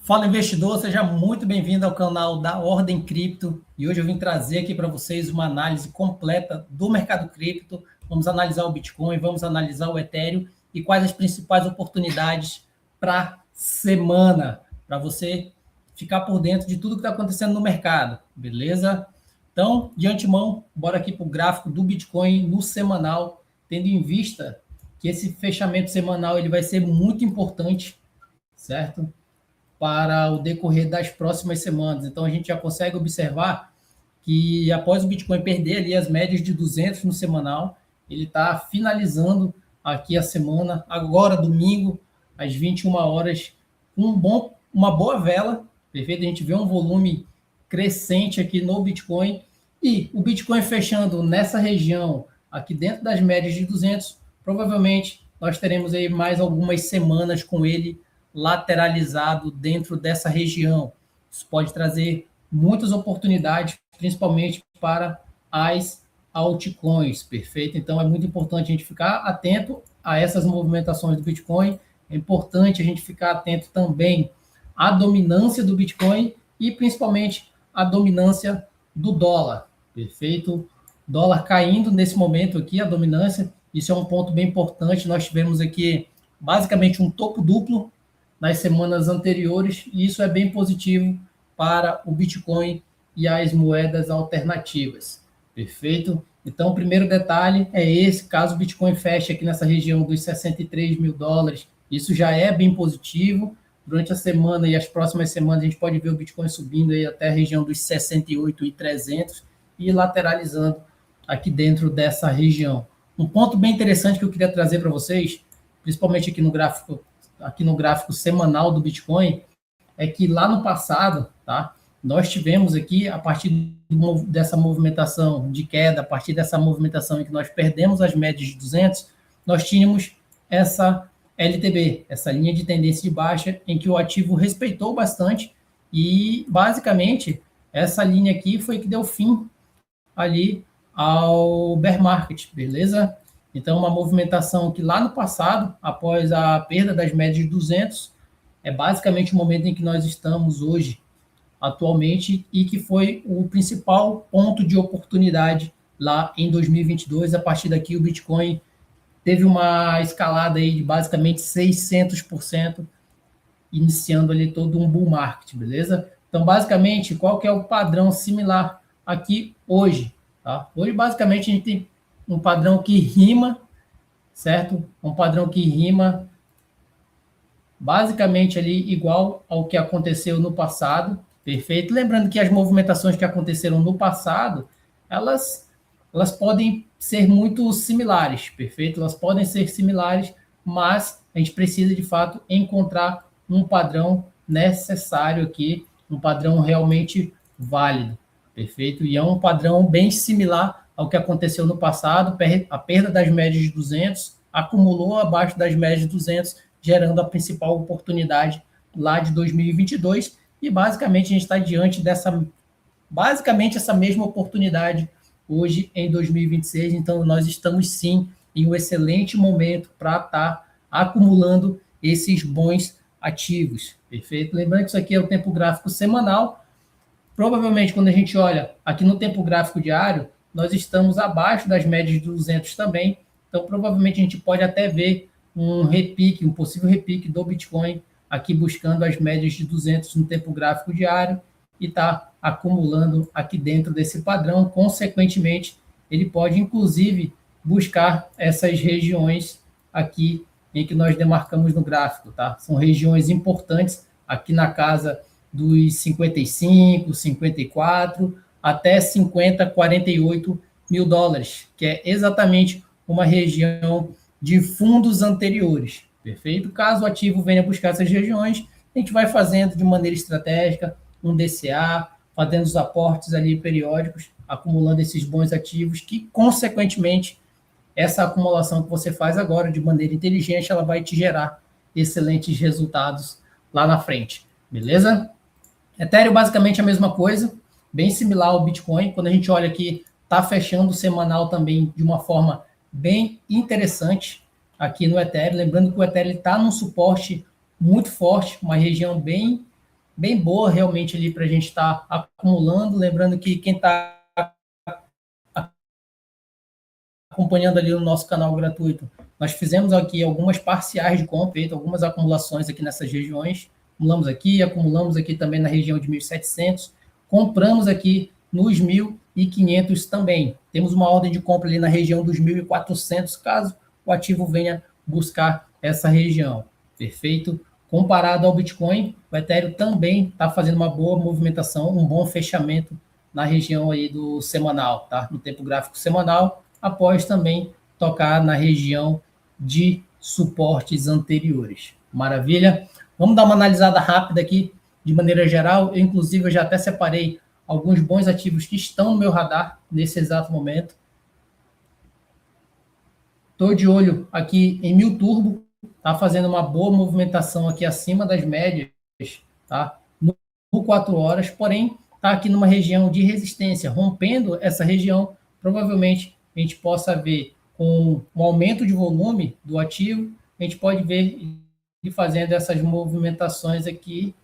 Fala, investidor, seja muito bem-vindo ao canal da Ordem Cripto. E hoje eu vim trazer aqui para vocês uma análise completa do mercado cripto. Vamos analisar o Bitcoin, vamos analisar o Ethereum e quais as principais oportunidades para a semana, para você ficar por dentro de tudo que está acontecendo no mercado, beleza? Então, de antemão, bora aqui para o gráfico do Bitcoin no semanal, tendo em vista que esse fechamento semanal ele vai ser muito importante, certo? Para o decorrer das próximas semanas. Então, a gente já consegue observar que após o Bitcoin perder ali as médias de 200 no semanal, ele está finalizando aqui a semana, agora domingo, às 21 horas, uma boa vela, perfeito? A gente vê um volume crescente aqui no Bitcoin, e o Bitcoin fechando nessa região, aqui dentro das médias de 200, provavelmente nós teremos aí mais algumas semanas com ele lateralizado dentro dessa região. Isso pode trazer muitas oportunidades, principalmente para as altcoins, perfeito? Então, é muito importante a gente ficar atento a essas movimentações do Bitcoin. É importante a gente ficar atento também à dominância do Bitcoin e, principalmente, à dominância do dólar, perfeito? Dólar caindo nesse momento aqui, a dominância, isso é um ponto bem importante. Nós tivemos aqui, basicamente, um topo duplo nas semanas anteriores, e isso é bem positivo para o Bitcoin e as moedas alternativas. Perfeito? Então, o primeiro detalhe é esse, caso o Bitcoin feche aqui nessa região dos 63 mil dólares, isso já é bem positivo. Durante a semana e as próximas semanas, a gente pode ver o Bitcoin subindo aí até a região dos 68.300 e lateralizando aqui dentro dessa região. Um ponto bem interessante que eu queria trazer para vocês, principalmente aqui no gráfico semanal do Bitcoin, é que lá no passado, tá, nós tivemos aqui, a partir dessa movimentação de queda, a partir dessa movimentação em que nós perdemos as médias de 200, nós tínhamos essa LTB, essa linha de tendência de baixa, em que o ativo respeitou bastante, e basicamente essa linha aqui foi que deu fim ali ao bear market, beleza? Então, uma movimentação que lá no passado, após a perda das médias de 200, é basicamente o momento em que nós estamos hoje, atualmente, e que foi o principal ponto de oportunidade lá em 2022. A partir daqui, o Bitcoin teve uma escalada aí de basicamente 600%, iniciando ali todo um bull market, beleza? Então, basicamente, qual que é o padrão similar aqui hoje? Tá? Hoje, basicamente, a gente tem um padrão que rima, certo? Um padrão que rima basicamente ali igual ao que aconteceu no passado, perfeito? Lembrando que as movimentações que aconteceram no passado, elas podem ser muito similares, perfeito? Elas podem ser similares, mas a gente precisa, de fato, encontrar um padrão necessário aqui, um padrão realmente válido, perfeito? E é um padrão bem similar ao que aconteceu no passado, a perda das médias de 200, acumulou abaixo das médias de 200, gerando a principal oportunidade lá de 2022, e basicamente a gente está diante essa mesma oportunidade hoje em 2026, então nós estamos sim em um excelente momento para estar acumulando esses bons ativos, perfeito? Lembrando que isso aqui é o tempo gráfico semanal, provavelmente quando a gente olha aqui no tempo gráfico diário, nós estamos abaixo das médias de 200 também, então provavelmente a gente pode até ver um possível repique do Bitcoin aqui buscando as médias de 200 no tempo gráfico diário e está acumulando aqui dentro desse padrão. Consequentemente, ele pode inclusive buscar essas regiões aqui em que nós demarcamos no gráfico, tá? São regiões importantes aqui na casa dos 55, 54, até 50, 48 mil dólares, que é exatamente uma região de fundos anteriores, perfeito? Caso o ativo venha buscar essas regiões, a gente vai fazendo de maneira estratégica um DCA, fazendo os aportes ali periódicos, acumulando esses bons ativos que, consequentemente, essa acumulação que você faz agora de maneira inteligente, ela vai te gerar excelentes resultados lá na frente, beleza? Ethereum, basicamente a mesma coisa, bem similar ao Bitcoin. Quando a gente olha aqui, está fechando o semanal também de uma forma bem interessante aqui no Ethereum. Lembrando que o Ethereum está num suporte muito forte, uma região bem bem boa realmente ali para a gente estar acumulando. Lembrando que quem está acompanhando ali no nosso canal gratuito, nós fizemos aqui algumas parciais de compra, feito algumas acumulações aqui nessas regiões. Acumulamos aqui também na região de 1.700, compramos aqui nos 1.500 também. Temos uma ordem de compra ali na região dos 1.400, caso o ativo venha buscar essa região. Perfeito? Comparado ao Bitcoin, o Ethereum também está fazendo uma boa movimentação, um bom fechamento na região aí do semanal, tá? No tempo gráfico semanal, após também tocar na região de suportes anteriores. Maravilha? Vamos dar uma analisada rápida aqui, de maneira geral. Eu, inclusive, eu já até separei alguns bons ativos que estão no meu radar nesse exato momento. Estou de olho aqui em 1000 Turbo, tá fazendo uma boa movimentação aqui acima das médias, tá? No 4 horas, porém, está aqui numa região de resistência, rompendo essa região, provavelmente a gente possa ver com um aumento de volume do ativo, a gente pode ver ele fazendo essas movimentações aqui,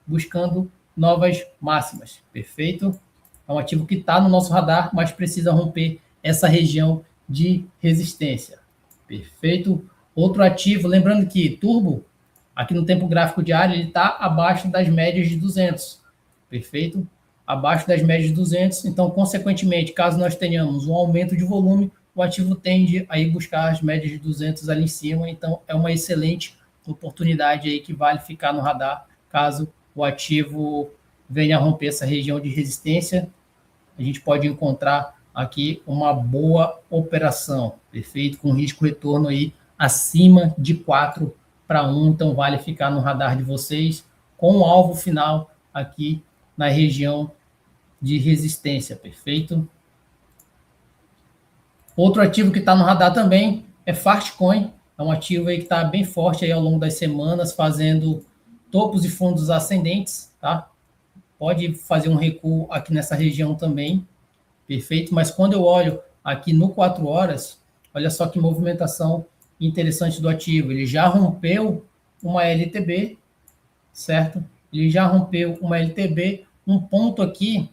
buscando novas máximas, perfeito? É um ativo que está no nosso radar, mas precisa romper essa região de resistência, perfeito? Outro ativo, lembrando que Turbo, aqui no tempo gráfico diário, ele está abaixo das médias de 200, perfeito? Abaixo das médias de 200, então, consequentemente, caso nós tenhamos um aumento de volume, o ativo tende a ir buscar as médias de 200 ali em cima, então é uma excelente oportunidade aí que vale ficar no radar, caso o ativo venha a romper essa região de resistência, a gente pode encontrar aqui uma boa operação, perfeito? Com risco-retorno aí acima de 4-1, então vale ficar no radar de vocês, com o alvo final aqui na região de resistência, perfeito? Outro ativo que está no radar também é Fastcoin, é um ativo aí que está bem forte aí ao longo das semanas, fazendo topos e fundos ascendentes, tá? Pode fazer um recuo aqui nessa região também, perfeito? Mas quando eu olho aqui no 4 horas, olha só que movimentação interessante do ativo. Ele já rompeu uma LTB, certo? Ele já rompeu uma LTB. Um ponto aqui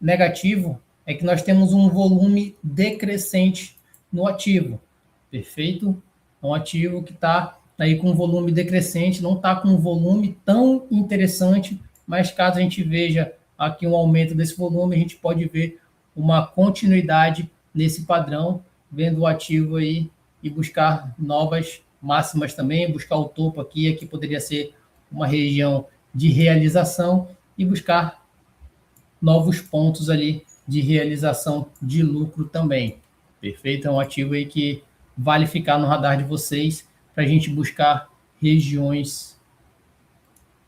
negativo é que nós temos um volume decrescente no ativo, perfeito? É um ativo que está aí com um volume decrescente, não está com um volume tão interessante, mas caso a gente veja aqui um aumento desse volume, a gente pode ver uma continuidade nesse padrão, vendo o ativo aí e buscar novas máximas também, buscar o topo aqui poderia ser uma região de realização e buscar novos pontos ali de realização de lucro também. Perfeito? É um ativo aí que vale ficar no radar de vocês para a gente buscar regiões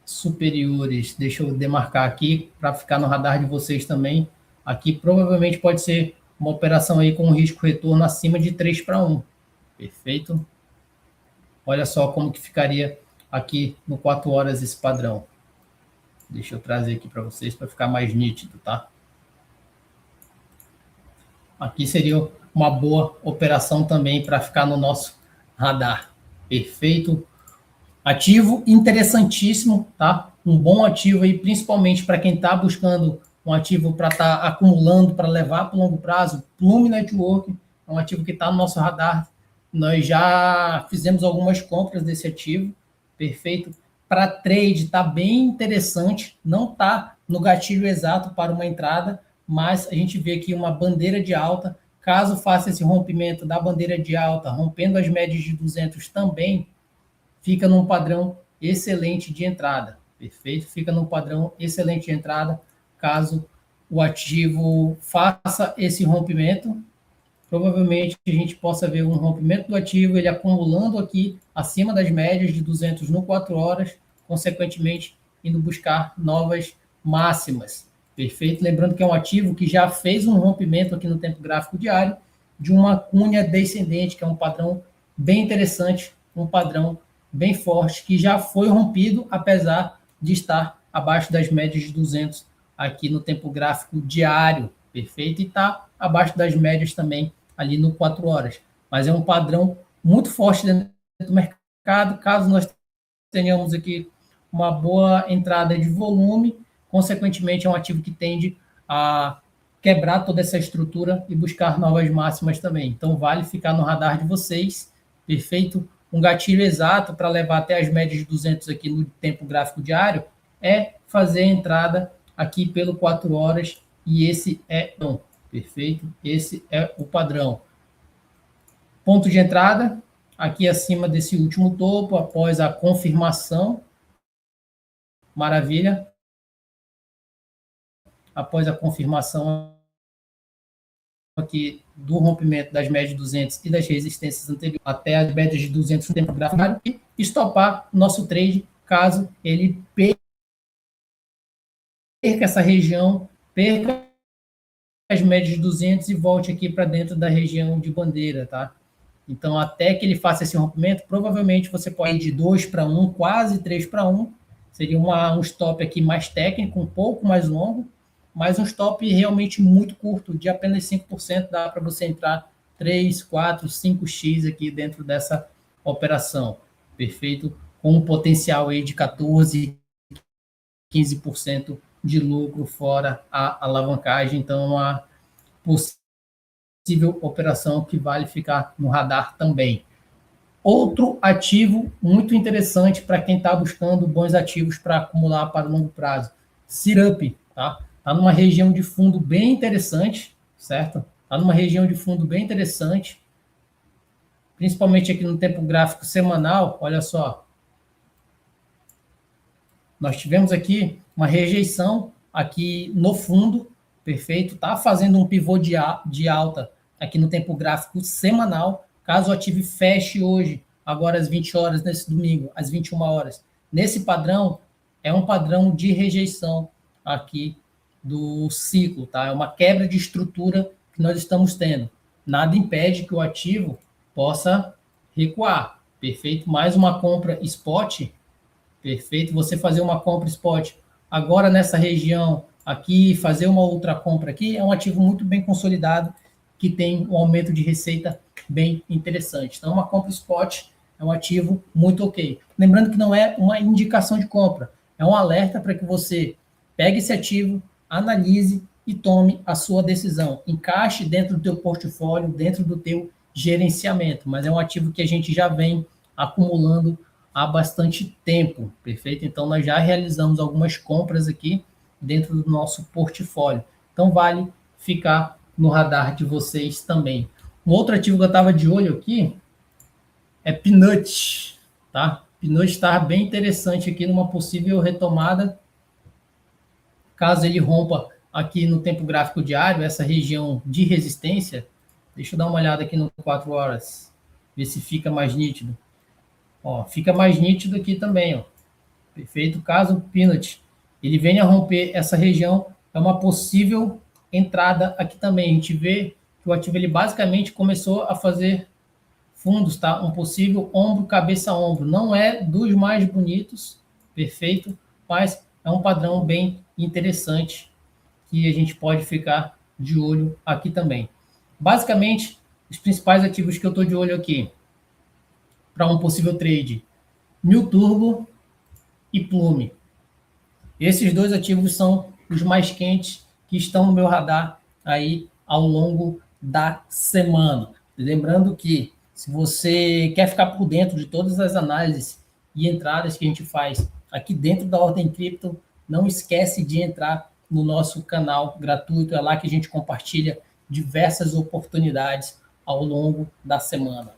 superiores. Deixa eu demarcar aqui para ficar no radar de vocês também. Aqui provavelmente pode ser uma operação aí com um risco-retorno acima de 3-1. Perfeito? Olha só como que ficaria aqui no 4 horas esse padrão. Deixa eu trazer aqui para vocês para ficar mais nítido, tá? Aqui seria uma boa operação também para ficar no nosso radar. Perfeito? Ativo interessantíssimo, tá? Um bom ativo aí, principalmente para quem está buscando um ativo para estar acumulando, para levar para o longo prazo. Plume Network é um ativo que está no nosso radar. Nós já fizemos algumas compras desse ativo, perfeito? Para trade está bem interessante, não está no gatilho exato para uma entrada, mas a gente vê aqui uma bandeira de alta. Caso faça esse rompimento da bandeira de alta, rompendo as médias de 200 também, fica num padrão excelente de entrada, perfeito? Fica num padrão excelente de entrada, caso o ativo faça esse rompimento, provavelmente a gente possa ver um rompimento do ativo, ele acumulando aqui acima das médias de 200 no 4 horas, consequentemente indo buscar novas máximas, perfeito? Lembrando que é um ativo que já fez um rompimento aqui no tempo gráfico diário de uma cunha descendente, que é um padrão bem interessante, um padrão bem forte, que já foi rompido, apesar de estar abaixo das médias de 200 aqui no tempo gráfico diário, perfeito? E está abaixo das médias também ali no 4 horas. Mas é um padrão muito forte dentro do mercado. Caso nós tenhamos aqui uma boa entrada de volume, consequentemente é um ativo que tende a quebrar toda essa estrutura e buscar novas máximas também. Então, vale ficar no radar de vocês, perfeito? Um gatilho exato para levar até as médias de 200 aqui no tempo gráfico diário é fazer a entrada aqui pelo 4 horas, e esse é bom, perfeito? Esse é o padrão. Ponto de entrada, aqui acima desse último topo, após a confirmação, maravilha. Após a confirmação aqui do rompimento das médias de 200 e das resistências anteriores até as médias de 200 no tempo gráfico, e estopar nosso trade caso ele perca essa região, perca as médias de 200 e volte aqui para dentro da região de bandeira, tá? Então, até que ele faça esse rompimento, provavelmente você pode ir de 2 para 1, quase 3 para 1. Seria um stop aqui mais técnico, um pouco mais longo, mas um stop realmente muito curto, de apenas 5%, dá para você entrar 3, 4, 5x aqui dentro dessa operação. Perfeito? Com um potencial aí de 14, 15% de lucro fora a alavancagem. Então, uma possível operação que vale ficar no radar também. Outro ativo muito interessante para quem está buscando bons ativos para acumular para longo prazo. Sirup, tá? Está numa região de fundo bem interessante, certo? Está numa região de fundo bem interessante, principalmente aqui no tempo gráfico semanal. Olha só, nós tivemos aqui uma rejeição aqui no fundo, perfeito? Está fazendo um pivô de alta aqui no tempo gráfico semanal. Caso o ativo feche hoje, agora às 20 horas, nesse domingo, às 21 horas, nesse padrão, é um padrão de rejeição aqui do ciclo, tá? É uma quebra de estrutura que nós estamos tendo. Nada impede que o ativo possa recuar, perfeito? Mais uma compra spot, perfeito? Você fazer uma compra spot agora nessa região aqui, fazer uma outra compra aqui, é um ativo muito bem consolidado, que tem um aumento de receita bem interessante. Então, uma compra spot é um ativo muito ok. Lembrando que não é uma indicação de compra, é um alerta para que você pegue esse ativo, analise e tome a sua decisão. Encaixe dentro do teu portfólio, dentro do teu gerenciamento, mas é um ativo que a gente já vem acumulando há bastante tempo, perfeito? Então, nós já realizamos algumas compras aqui dentro do nosso portfólio. Então, vale ficar no radar de vocês também. Um outro ativo que eu estava de olho aqui é Peanut, tá? Peanut está bem interessante aqui numa possível retomada, caso ele rompa aqui no tempo gráfico diário, essa região de resistência. Deixa eu dar uma olhada aqui no 4 horas, ver se fica mais nítido. Ó, fica mais nítido aqui também, ó. Perfeito? Caso o Peanut ele venha a romper essa região, é uma possível entrada aqui também. A gente vê que o ativo ele basicamente começou a fazer fundos, tá? Um possível ombro, cabeça, ombro. Não é dos mais bonitos, perfeito, mas é um padrão bem interessante que a gente pode ficar de olho aqui também. Basicamente, os principais ativos que eu estou de olho aqui para um possível trade: Mil Turbo e Plume. Esses dois ativos são os mais quentes que estão no meu radar aí ao longo da semana. Lembrando que, se você quer ficar por dentro de todas as análises e entradas que a gente faz aqui dentro da Ordem Cripto, não esquece de entrar no nosso canal gratuito. É lá que a gente compartilha diversas oportunidades ao longo da semana.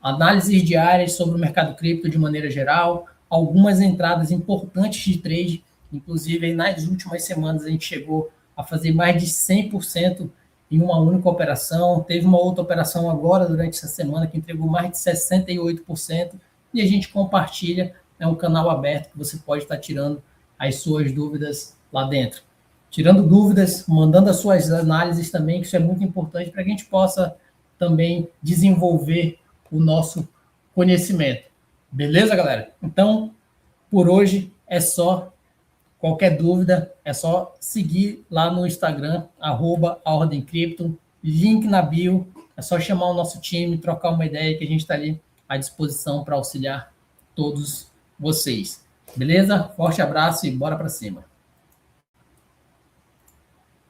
Análises diárias sobre o mercado cripto de maneira geral, algumas entradas importantes de trade. Inclusive, nas últimas semanas, a gente chegou a fazer mais de 100% em uma única operação. Teve uma outra operação agora, durante essa semana, que entregou mais de 68%. E a gente compartilha, é um canal aberto que você pode estar tirando as suas dúvidas lá dentro. Tirando dúvidas, mandando as suas análises também, que isso é muito importante para que a gente possa também desenvolver o nosso conhecimento. Beleza, galera? Então, por hoje é só. Qualquer dúvida, é só seguir lá no Instagram, @aordemcrypto, link na bio. É só chamar o nosso time, trocar uma ideia, que a gente está ali à disposição para auxiliar todos vocês. Beleza? Forte abraço e bora para cima.